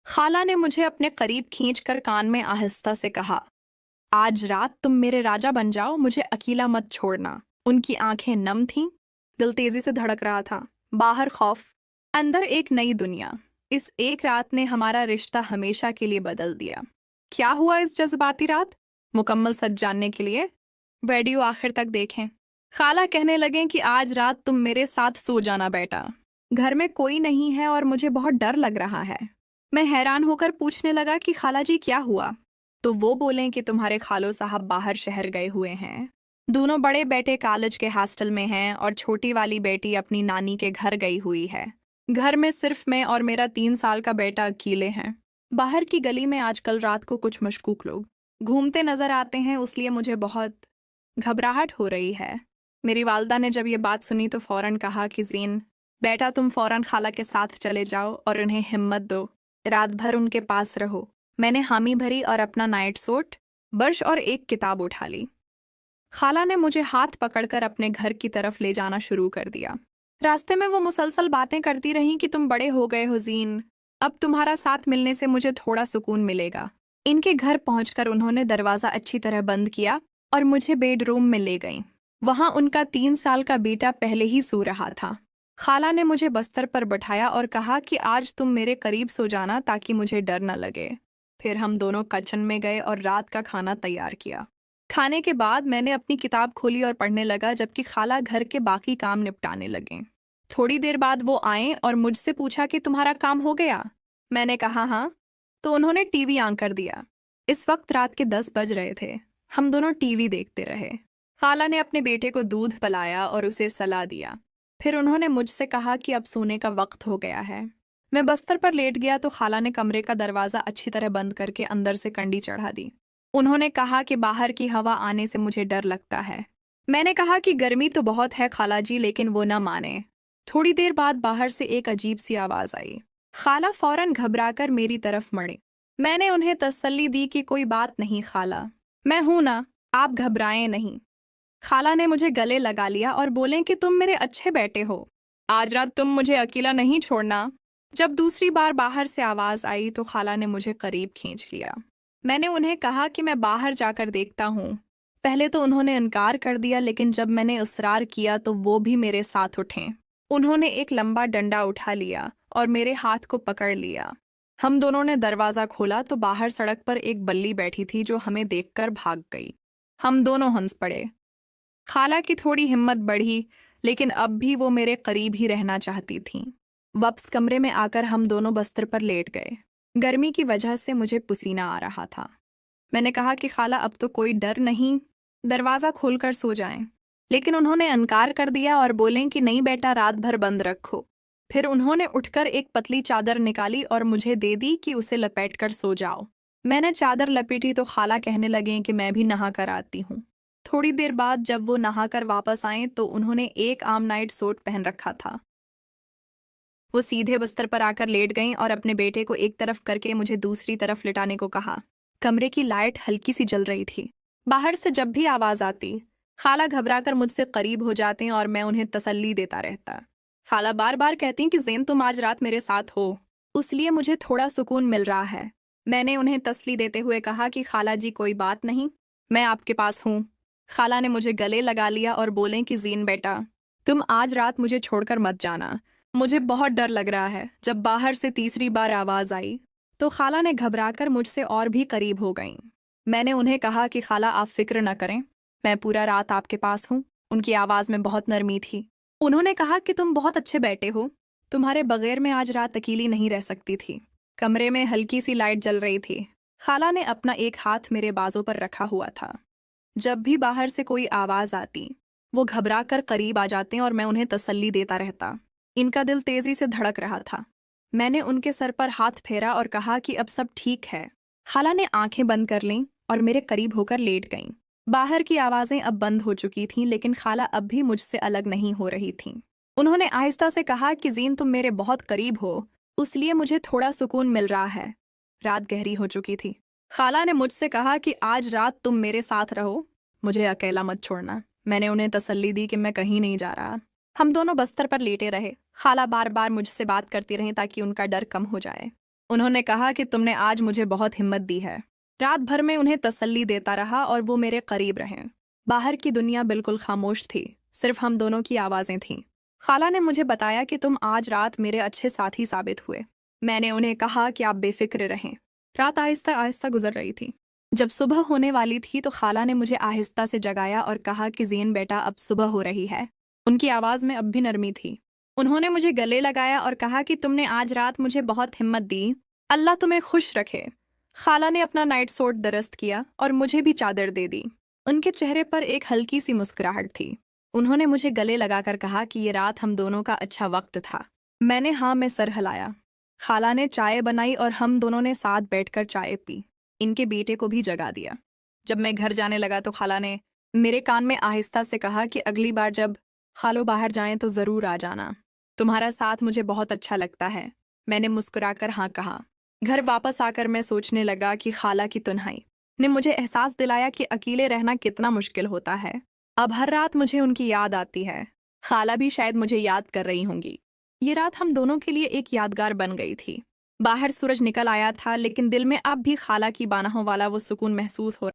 खाला ने मुझे अपने करीब खींचकर कान में आहिस्ता से कहा, आज रात तुम मेरे राजा बन जाओ, मुझे अकेला मत छोड़ना। उनकी आंखें नम थीं, दिल तेजी से धड़क रहा था। बाहर खौफ, अंदर एक नई दुनिया। इस एक रात ने हमारा रिश्ता हमेशा के लिए बदल दिया। क्या हुआ इस जज्बाती रात? मुकम्मल सच जानने के लिए वीडियो आखिर तक देखें। खाला कहने लगे कि आज रात तुम मेरे साथ सो जाना बेटा। घर में कोई नहीं है और मुझे बहुत डर लग रहा है। मैं हैरान होकर पूछने लगा कि खाला जी क्या हुआ? तो वो बोले कि तुम्हारे खालो साहब बाहर शहर गए हुए हैं। दोनों बड़े बेटे कॉलेज के हॉस्टल में हैं और छोटी वाली बेटी अपनी नानी के घर गई हुई है। घर में सिर्फ मैं और मेरा 3 साल का बेटा अकेले हैं। बाहर की गली में आजकल रात को कुछ मशकूक लोग घूमते नजर आते हैं, इसलिए मुझे बहुत घबराहट हो रही है। मेरी वालदा ने जब ये बात सुनी तो फौरन कहा कि ज़ीन बेटा, तुम फौरन खाला के साथ चले जाओ और उन्हें हिम्मत दो, रात भर उनके पास रहो। मैंने हामी भरी और अपना नाइट सूट, ब्रश और एक किताब उठा ली। खाला ने मुझे हाथ पकड़कर अपने घर की तरफ ले जाना शुरू कर दिया। रास्ते में वो मुसलसल बातें करती रहीं कि तुम बड़े हो गए हो ज़ीन, अब तुम्हारा साथ मिलने से मुझे थोड़ा सुकून मिलेगा। इनके घर पहुंचकर उन्होंने दरवाज़ा अच्छी तरह बंद किया और मुझे बेडरूम में ले गईं। वहां उनका 3 साल का बेटा पहले ही सो रहा था। खाला ने मुझे बस्तर पर बैठाया और कहा कि आज तुम मेरे करीब सो जाना ताकि मुझे डर न लगे। फिर हम दोनों किचन में गए और रात का खाना तैयार किया। खाने के बाद मैंने अपनी किताब खोली और पढ़ने लगा, जबकि खाला घर के बाकी काम निपटाने लगे। थोड़ी देर बाद वो आए और मुझसे पूछा कि तुम्हारा काम हो गया? मैंने कहा हाँ। तो उन्होंने टीवी ऑन कर दिया। इस वक्त रात के 10 बज रहे थे। हम दोनों टीवी देखते रहे। खाला ने अपने बेटे को दूध पिलाया और उसे सलाह दिया। फिर उन्होंने मुझसे कहा कि अब सोने का वक्त हो गया है। मैं बस्तर पर लेट गया तो खाला ने कमरे का दरवाज़ा अच्छी तरह बंद करके अंदर से कंडी चढ़ा दी। उन्होंने कहा कि बाहर की हवा आने से मुझे डर लगता है। मैंने कहा कि गर्मी तो बहुत है खाला जी, लेकिन वो न माने। थोड़ी देर बाद बाहर से एक अजीब सी आवाज़ आई। खाला फौरन घबराकर मेरी तरफ मुड़े। मैंने उन्हें तसल्ली दी कि कोई बात नहीं खाला, मैं हूं ना, आप घबराएं नहीं। खाला ने मुझे गले लगा लिया और बोले कि तुम मेरे अच्छे बेटे हो, आज रात तुम मुझे अकेला नहीं छोड़ना। जब दूसरी बार बाहर से आवाज़ आई तो खाला ने मुझे करीब खींच लिया। मैंने उन्हें कहा कि मैं बाहर जाकर देखता हूँ। पहले तो उन्होंने इनकार कर दिया, लेकिन जब मैंने इसरार किया तो वो भी मेरे साथ उठे। उन्होंने एक लंबा डंडा उठा लिया और मेरे हाथ को पकड़ लिया। हम दोनों ने दरवाज़ा खोला तो बाहर सड़क पर एक बल्ली बैठी थी जो हमें देखकर भाग गई। हम दोनों हंस पड़े। खाला की थोड़ी हिम्मत बढ़ी, लेकिन अब भी वो मेरे करीब ही रहना चाहती थीं। वापस कमरे में आकर हम दोनों बस्तर पर लेट गए। गर्मी की वजह से मुझे पसीना आ रहा था। मैंने कहा कि खाला अब तो कोई डर नहीं, दरवाज़ा खोलकर सो जाएं। लेकिन उन्होंने इनकार कर दिया और बोलें कि नहीं बेटा, रात भर बंद रखो। फिर उन्होंने उठकर एक पतली चादर निकाली और मुझे दे दी कि उसे लपेटकर सो जाओ। मैंने चादर लपेटी तो खाला कहने लगे कि मैं भी नहा कर आती हूँ। थोड़ी देर बाद जब वो नहाकर वापस आए तो उन्होंने एक आम नाइट सूट पहन रखा था। वो सीधे बिस्तर पर आकर लेट गईं और अपने बेटे को एक तरफ करके मुझे दूसरी तरफ लिटाने को कहा। कमरे की लाइट हल्की सी जल रही थी। बाहर से जब भी आवाज़ आती, खाला घबराकर मुझसे करीब हो जाते और मैं उन्हें तसल्ली देता रहता। खाला बार बार कहती कि ज़ेन तुम आज रात मेरे साथ हो, इसलिए मुझे थोड़ा सुकून मिल रहा है। मैंने उन्हें तसल्ली देते हुए कहा कि खाला जी कोई बात नहीं, मैं आपके पास हूँ। खाला ने मुझे गले लगा लिया और बोले कि ज़ीन बेटा, तुम आज रात मुझे छोड़कर मत जाना, मुझे बहुत डर लग रहा है। जब बाहर से तीसरी बार आवाज़ आई तो खाला ने घबराकर मुझसे और भी करीब हो गईं। मैंने उन्हें कहा कि खाला आप फिक्र न करें, मैं पूरा रात आपके पास हूँ। उनकी आवाज़ में बहुत नरमी थी। उन्होंने कहा कि तुम बहुत अच्छे बेटे हो, तुम्हारे बगैर मैं आज रात अकेली नहीं रह सकती थी। कमरे में हल्की सी लाइट जल रही थी। खाला ने अपना एक हाथ मेरे बाजू पर रखा हुआ था। जब भी बाहर से कोई आवाज़ आती, वो घबराकर करीब आ जाते और मैं उन्हें तसल्ली देता रहता। इनका दिल तेजी से धड़क रहा था। मैंने उनके सर पर हाथ फेरा और कहा कि अब सब ठीक है। खाला ने आंखें बंद कर लीं और मेरे करीब होकर लेट गईं। बाहर की आवाज़ें अब बंद हो चुकी थीं, लेकिन खाला अब भी मुझसे अलग नहीं हो रही थीं। उन्होंने आहिस्ता से कहा कि ज़ीन तुम मेरे बहुत करीब हो, इसलिए मुझे थोड़ा सुकून मिल रहा है। रात गहरी हो चुकी थी। खाला ने मुझसे कहा कि आज रात तुम मेरे साथ रहो, मुझे अकेला मत छोड़ना। मैंने उन्हें तसल्ली दी कि मैं कहीं नहीं जा रहा। हम दोनों बस्तर पर लेटे रहे। खाला बार बार मुझसे बात करती रहीं ताकि उनका डर कम हो जाए। انہوں نے کہا کہ تم نے آج مجھے بہت ہمت دی ہے۔ رات بھر میں انہیں تسلی دیتا رہا اور وہ میرے قریب رہیں۔ باہر کی دنیا بالکل خاموش تھی، صرف ہم دونوں کی آوازیں تھیں۔ خالہ نے مجھے بتایا کہ تم آج رات میرے اچھے ساتھی ثابت ہوئے۔ میں نے انہیں کہا کہ آپ بے فکر رہیں۔ رات آہستہ آہستہ گزر رہی تھی۔ جب صبح ہونے والی تھی تو خالہ نے مجھے آہستہ سے جگایا اور کہا کہ زین بیٹا اب صبح ہو رہی ہے۔ ان کی آواز میں اب بھی نرمی تھی۔ انہوں نے مجھے گلے لگایا اور کہا کہ تم نے آج رات مجھے بہت ہمت دی، اللہ تمہیں خوش رکھے۔ خالہ نے اپنا نائٹ سوٹ درست کیا اور مجھے بھی چادر دے دی۔ ان کے چہرے پر ایک ہلکی سی مسکراہٹ تھی۔ انہوں نے مجھے گلے لگا کر کہا کہ یہ رات ہم دونوں کا اچھا وقت تھا۔ میں نے ہاں میں سر ہلایا۔ خالہ نے چائے بنائی اور ہم دونوں نے ساتھ بیٹھ کر چائے پی۔ ان کے بیٹے کو بھی جگا دیا۔ جب میں گھر جانے لگا تو خالہ نے میرے کان میں آہستہ سے کہا کہ اگلی بار جب خالو باہر جائیں تو ضرور آ جانا، تمہارا ساتھ مجھے بہت اچھا لگتا ہے۔ میں نے مسکرا کر ہاں کہا۔ گھر واپس آ کر میں سوچنے لگا کہ خالہ کی تنہائی نے مجھے احساس دلایا کہ اکیلے رہنا کتنا مشکل ہوتا ہے۔ اب ہر رات مجھے ان کی یاد آتی ہے۔ خالہ بھی شاید مجھے یاد کر رہی ہوں گی۔ یہ رات ہم دونوں کے لیے ایک یادگار بن گئی تھی۔ باہر سورج نکل آیا تھا لیکن دل میں اب بھی خالہ کی بانہوں والا وہ سکون محسوس ہو